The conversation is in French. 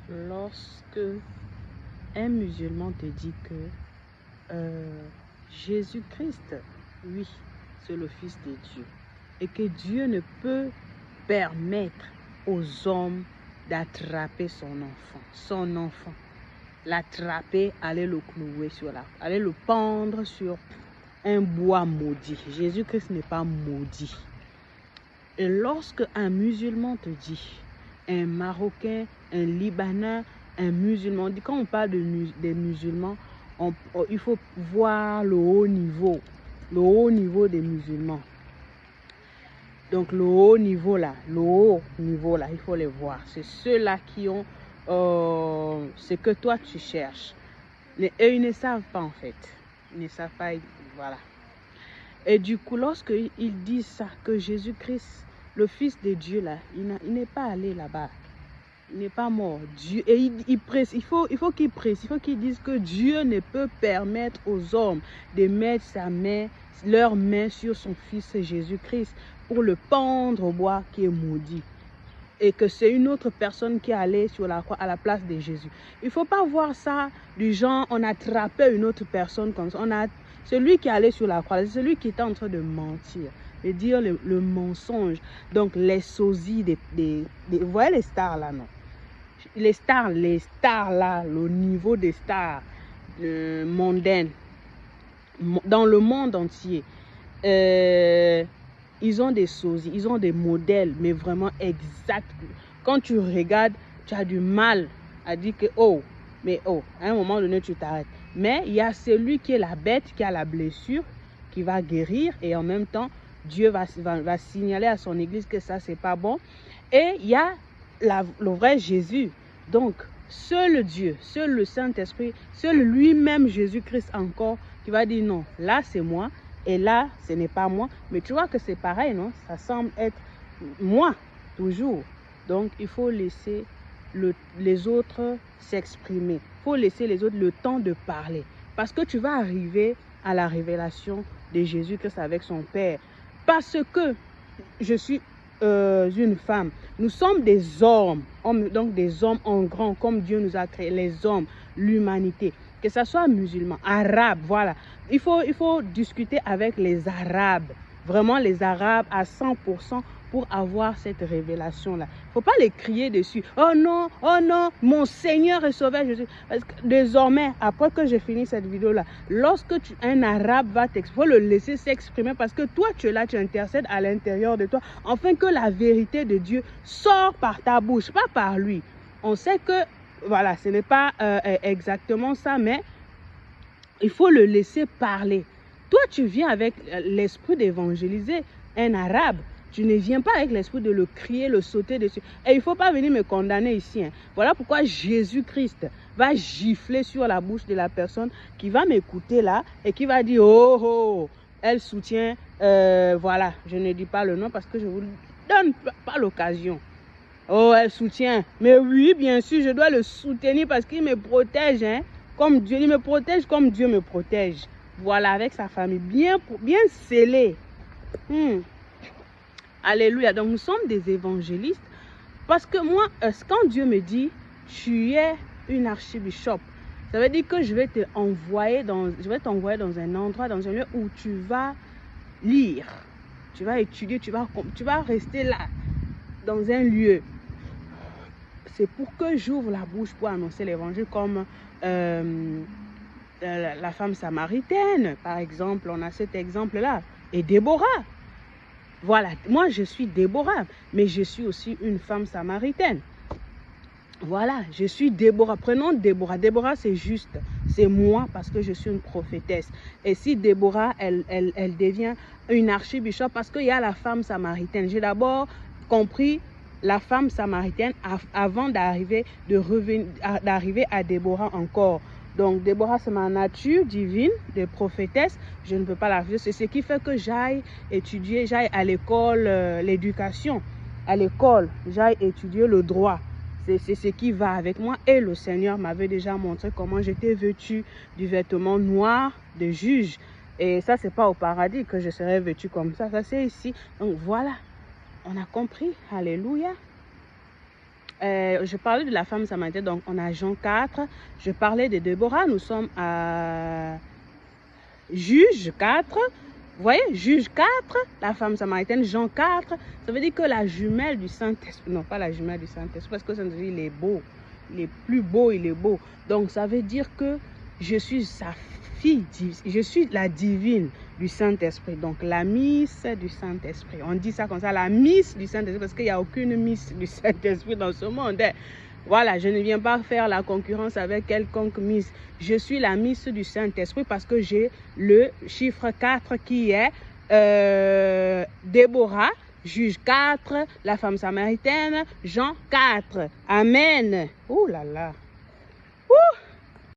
lorsque un musulman te dit que Jésus-Christ, oui, c'est le Fils de Dieu, et que Dieu ne peut permettre aux hommes d'attraper son enfant, l'attraper, aller le clouer aller le pendre sur un bois maudit. Jésus-Christ n'est pas maudit. Et lorsque un musulman te dit, un Marocain, un Libanais, un musulman, quand on parle des musulmans, il faut voir le haut niveau des musulmans. Donc le haut niveau là, il faut les voir. C'est ceux-là qui ont ce que toi tu cherches. Mais eux, ils ne savent pas en fait. Ils ne savent pas, voilà. Et du coup, lorsqu'ils disent ça, que Jésus-Christ, le Fils de Dieu là, il n'est pas allé là-bas. Il n'est pas mort. Dieu, et il faut qu'il presse, il faut qu'il dise que Dieu ne peut permettre aux hommes de mettre leur main sur son Fils Jésus-Christ pour le pendre au bois qui est maudit. Et que c'est une autre personne qui est allée sur la croix à la place de Jésus. Il ne faut pas voir ça du genre, on a attrapé une autre personne comme ça. Celui qui est allé sur la croix, c'est celui qui est en train de mentir, de dire le mensonge. Donc les sosies, vous voyez les stars là, non? Les stars là, le niveau des stars mondaines, dans le monde entier, ils ont des sosies, ils ont des modèles, mais vraiment exacts. Quand tu regardes, tu as du mal à dire que, à un moment donné, tu t'arrêtes. Mais il y a celui qui est la bête, qui a la blessure, qui va guérir, et en même temps, Dieu va signaler à son église que ça, c'est pas bon. Et il y a le vrai Jésus. Donc, seul Dieu, seul le Saint-Esprit, seul lui-même Jésus-Christ encore, qui va dire non, là c'est moi, et là ce n'est pas moi. Mais tu vois que c'est pareil, non? Ça semble être moi, toujours. Donc, il faut laisser les autres s'exprimer. Il faut laisser les autres le temps de parler. Parce que tu vas arriver à la révélation de Jésus-Christ avec son Père. Parce que je suis une femme. Nous sommes des hommes, donc des hommes en grand, comme Dieu nous a créés, les hommes, l'humanité. Que ce soit musulman, arabe, voilà. Il faut discuter avec les arabes, vraiment les arabes à 100% pour avoir cette révélation-là. Il ne faut pas les crier dessus. Oh non, mon Seigneur est sauveur Jésus. Parce que désormais, après que j'ai fini cette vidéo-là, lorsque un arabe va t'exprimer, il faut le laisser s'exprimer parce que toi, tu es là, tu intercèdes à l'intérieur de toi, afin que la vérité de Dieu sorte par ta bouche, pas par lui. On sait que, voilà, ce n'est pas exactement ça, mais il faut le laisser parler. Toi, tu viens avec l'esprit d'évangéliser un arabe. Tu ne viens pas avec l'esprit de le crier, le sauter dessus. Et il ne faut pas venir me condamner ici. Hein. Voilà pourquoi Jésus-Christ va gifler sur la bouche de la personne qui va m'écouter là et qui va dire, oh, elle soutient, voilà, je ne dis pas le nom parce que je ne vous donne pas l'occasion. Oh, elle soutient. Mais oui, bien sûr, je dois le soutenir parce qu'il me protège, hein, comme Dieu. Il me protège comme Dieu me protège. Voilà, avec sa famille, bien scellée. Alléluia. Donc, nous sommes des évangélistes parce que moi, quand Dieu me dit, tu es une archibishop, ça veut dire que je vais t'envoyer dans un endroit, dans un lieu où tu vas lire, tu vas étudier, tu vas rester là, dans un lieu. C'est pour que j'ouvre la bouche pour annoncer l'évangile comme la femme samaritaine, par exemple. On a cet exemple-là. Et Déborah. Voilà, moi je suis Déborah, mais je suis aussi une femme samaritaine. Voilà, je suis Déborah. Prenons Déborah. Déborah, c'est juste. C'est moi parce que je suis une prophétesse. Et si Déborah, elle devient une archibishop parce qu'il y a la femme samaritaine. J'ai d'abord compris la femme samaritaine avant d'arriver à Déborah encore. Donc, Déborah, c'est ma nature divine de prophétesse. Je ne peux pas la vivre. C'est ce qui fait que j'aille étudier, j'aille à l'école, l'éducation. À l'école, j'aille étudier le droit. C'est ce qui va avec moi. Et le Seigneur m'avait déjà montré comment j'étais vêtue du vêtement noir de juge. Et ça, c'est pas au paradis que je serais vêtue comme ça. Ça, c'est ici. Donc, voilà. On a compris. Alléluia. je parlais de la femme samaritaine, donc on a Jean 4. Je parlais de Déborah, nous sommes à Juge 4. Vous voyez, Juge 4, la femme samaritaine, Jean 4. Ça veut dire que la jumelle du Saint-Esprit, non pas la jumelle du Saint-Esprit, parce que le Saint-Esprit, il est beau. Il est plus beau, il est beau. Donc ça veut dire que je suis sa fille, je suis la divine du Saint-Esprit. Donc la miss du Saint-Esprit. On dit ça comme ça, la miss du Saint-Esprit, parce qu'il n'y a aucune miss du Saint-Esprit dans ce monde. Voilà, je ne viens pas faire la concurrence avec quelconque miss. Je suis la miss du Saint-Esprit parce que j'ai le chiffre 4 qui est Déborah, Juge 4, la femme samaritaine, Jean 4. Amen. Ouh là là. Ouh.